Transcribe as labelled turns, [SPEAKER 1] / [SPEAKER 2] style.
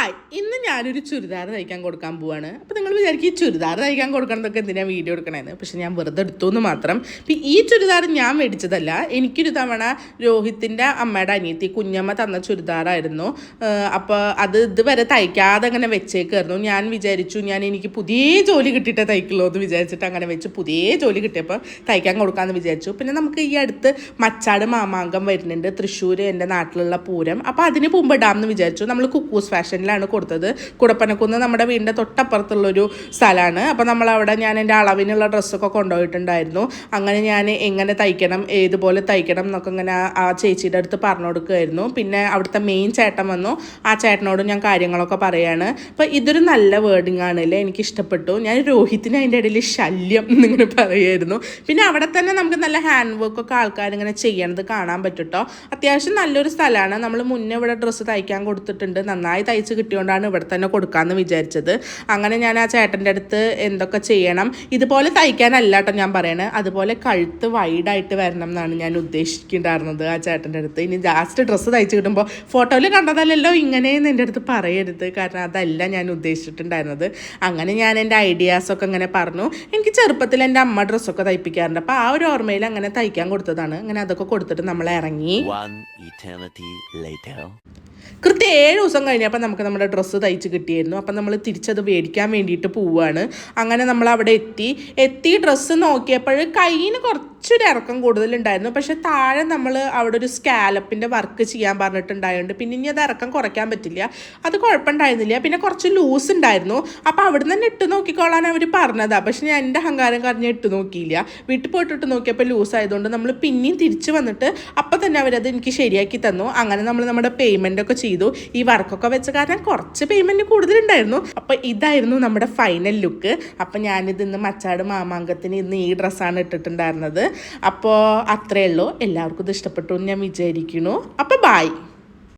[SPEAKER 1] Hi, ഇന്ന് ഞാനൊരു ചുരിദാർ തയ്ക്കാൻ കൊടുക്കാൻ പോവാണ്. അപ്പോൾ നിങ്ങൾ വിചാരിക്കും ഈ ചുരിദാർ തയ്ക്കാൻ കൊടുക്കണതൊക്കെ എന്തിനാണ് വീഡിയോ എടുക്കണേന്ന്. പക്ഷെ ഞാൻ വെറുതെ എടുത്തു എന്ന് മാത്രം. ഇപ്പം ഈ ചുരിദാർ ഞാൻ മേടിച്ചതല്ല. എനിക്കൊരു തവണ രോഹിത്തിൻ്റെ അമ്മയുടെ അനിയത്തി കുഞ്ഞമ്മ തന്ന ചുരിദാറായിരുന്നു. അപ്പോൾ അത് ഇതുവരെ തയ്ക്കാതെ അങ്ങനെ വെച്ചേക്കായിരുന്നു. ഞാൻ വിചാരിച്ചു എനിക്ക് പുതിയ ജോലി കിട്ടിയിട്ടേ തയ്ക്കുള്ളൂ എന്ന് വിചാരിച്ചിട്ട് അങ്ങനെ വെച്ച് പുതിയ ജോലി കിട്ടിയപ്പോൾ തയ്ക്കാൻ കൊടുക്കാമെന്ന് വിചാരിച്ചു. പിന്നെ നമുക്ക് ഈ അടുത്ത് മച്ചാട് മാമാങ്കം വരുന്നുണ്ട്, തൃശ്ശൂർ എൻ്റെ നാട്ടിലുള്ള പൂരം. അപ്പോൾ അതിന് മുമ്പ് ഇടാമെന്ന് വിചാരിച്ചു. നമ്മൾ കുക്കൂസ് ഫാഷനിലാണ് കൊടുത്തത്. കുടപ്പനക്കുന്ന് നമ്മുടെ വീടിൻ്റെ തൊട്ടപ്പുറത്തുള്ളൊരു സ്ഥലമാണ്. അപ്പോൾ നമ്മളവിടെ ഞാൻ എൻ്റെ അളവിനുള്ള ഡ്രസ്സൊക്കെ കൊണ്ടുപോയിട്ടുണ്ടായിരുന്നു. അങ്ങനെ ഞാൻ എങ്ങനെ തയ്ക്കണം, ഏതുപോലെ തയ്ക്കണം എന്നൊക്കെ ഇങ്ങനെ ആ ചേച്ചിയുടെ അടുത്ത് പറഞ്ഞു കൊടുക്കുമായിരുന്നു. പിന്നെ അവിടുത്തെ മെയിൻ ചേട്ടൻ വന്നു. ആ ചേട്ടനോട് ഞാൻ കാര്യങ്ങളൊക്കെ പറയാണ്. അപ്പോൾ ഇതൊരു നല്ല വേർഡിങ് ആണല്ലേ, എനിക്ക് ഇഷ്ടപ്പെട്ടു. ഞാൻ രോഹിത്തിന് അതിൻ്റെ ഇടയിൽ ശല്യം എന്നിങ്ങനെ പറയുമായിരുന്നു. പിന്നെ അവിടെ തന്നെ നമുക്ക് നല്ല ഹാൻഡ് വർക്കൊക്കെ ആൾക്കാരിങ്ങനെ ചെയ്യണത് കാണാൻ പറ്റും കേട്ടോ. അത്യാവശ്യം നല്ലൊരു സ്ഥലമാണ്. നമ്മൾ മുന്നേ ഇവിടെ ഡ്രസ്സ് തയ്ക്കാൻ കൊടുത്തിട്ടുണ്ട്. നന്നായി തയ്ച്ച് കിട്ടിയോണ്ടാണ് ഇവിടെ തന്നെ കൊടുക്കാമെന്ന് വിചാരിച്ചത്. അങ്ങനെ ഞാൻ ആ ചേട്ടൻ്റെ അടുത്ത് എന്തൊക്കെ ചെയ്യണം, ഇതുപോലെ തയ്ക്കാനല്ല കേട്ടോ ഞാൻ പറയണത്, അതുപോലെ കഴുത്ത് വൈഡായിട്ട് വരണം എന്നാണ് ഞാൻ ഉദ്ദേശിക്കുന്നുണ്ടായിരുന്നത് ആ ചേട്ടൻ്റെ അടുത്ത്. ഇനി ലാസ്റ്റ് ഡ്രസ്സ് തയ്ച്ച് കിട്ടുമ്പോൾ ഫോട്ടോയിൽ കണ്ടതല്ലല്ലോ ഇങ്ങനെയെന്ന് എൻ്റെ അടുത്ത് പറയരുത്, കാരണം അതല്ല ഞാൻ ഉദ്ദേശിച്ചിട്ടുണ്ടായിരുന്നത്. അങ്ങനെ ഞാൻ എൻ്റെ ഐഡിയാസൊക്കെ ഇങ്ങനെ പറഞ്ഞു. എനിക്ക് ചെറുപ്പത്തിൽ എൻ്റെ അമ്മ ഡ്രസ്സൊക്കെ തയ്പ്പിക്കാറുണ്ട്. അപ്പോൾ ആ ഒരു ഓർമ്മയിൽ അങ്ങനെ തയ്ക്കാൻ കൊടുത്തതാണ്. അങ്ങനെ അതൊക്കെ കൊടുത്തിട്ട് നമ്മൾ ഇറങ്ങി. കൃത്യം 7 ദിവസം കഴിഞ്ഞപ്പോൾ നമുക്ക് നമ്മുടെ ഡ്രസ്സ് തയ്ച്ച് കിട്ടിയായിരുന്നു. അപ്പം നമ്മൾ തിരിച്ചത് മേടിക്കാൻ വേണ്ടിയിട്ട് പോവുകയാണ്. അങ്ങനെ നമ്മൾ അവിടെ എത്തി ഡ്രസ്സ് നോക്കിയപ്പോൾ കയ്യിന് കുറച്ചൊരു ഇറക്കം കൂടുതലുണ്ടായിരുന്നു. പക്ഷെ താഴെ നമ്മൾ അവിടെ ഒരു സ്കാലപ്പിൻ്റെ വർക്ക് ചെയ്യാൻ പറഞ്ഞിട്ടുണ്ടായതുകൊണ്ട് പിന്നെ ഇനി അത് ഇറക്കം കുറയ്ക്കാൻ പറ്റില്ല. അത് കുഴപ്പമുണ്ടായിരുന്നില്ല. പിന്നെ കുറച്ച് ലൂസ് ഉണ്ടായിരുന്നു. അപ്പോൾ അവിടെ നിന്ന് തന്നെ ഇട്ട് നോക്കിക്കോളാൻ അവർ പറഞ്ഞതാണ്. പക്ഷെ ഞാൻ എൻ്റെ അഹങ്കാരം കാരണം ഇട്ട് നോക്കിയില്ല. വീട്ടിൽ പോയിട്ട് ഇട്ട് നോക്കിയപ്പോൾ ലൂസ് ആയതുകൊണ്ട് നമ്മൾ പിന്നെയും തിരിച്ച് വന്നിട്ട് അപ്പം തന്നെ അവരത് എനിക്ക് ശരിയാക്കി തന്നു. അങ്ങനെ നമ്മൾ നമ്മുടെ പേയ്മെൻറ്റൊക്കെ ചെയ്തു. ഈ വർക്കൊക്കെ വെച്ച കാരണം കുറച്ച് പേയ്മെൻറ്റ് കൂടുതലുണ്ടായിരുന്നു. അപ്പോൾ ഇതായിരുന്നു നമ്മുടെ ഫൈനൽ ലുക്ക്. അപ്പോൾ ഞാനിത് ഇന്ന് മച്ചാട് മാമാങ്കത്തിന് ഇന്ന് ഈ ഡ്രസ്സാണ് ഇട്ടിട്ടുണ്ടായിരുന്നത്. അപ്പോൾ അത്രയേ ഉള്ളൂ. എല്ലാവർക്കും ഇത് ഇഷ്ടപ്പെട്ടു എന്ന് ഞാൻ വിചാരിക്കുന്നു. അപ്പോൾ ബായ്.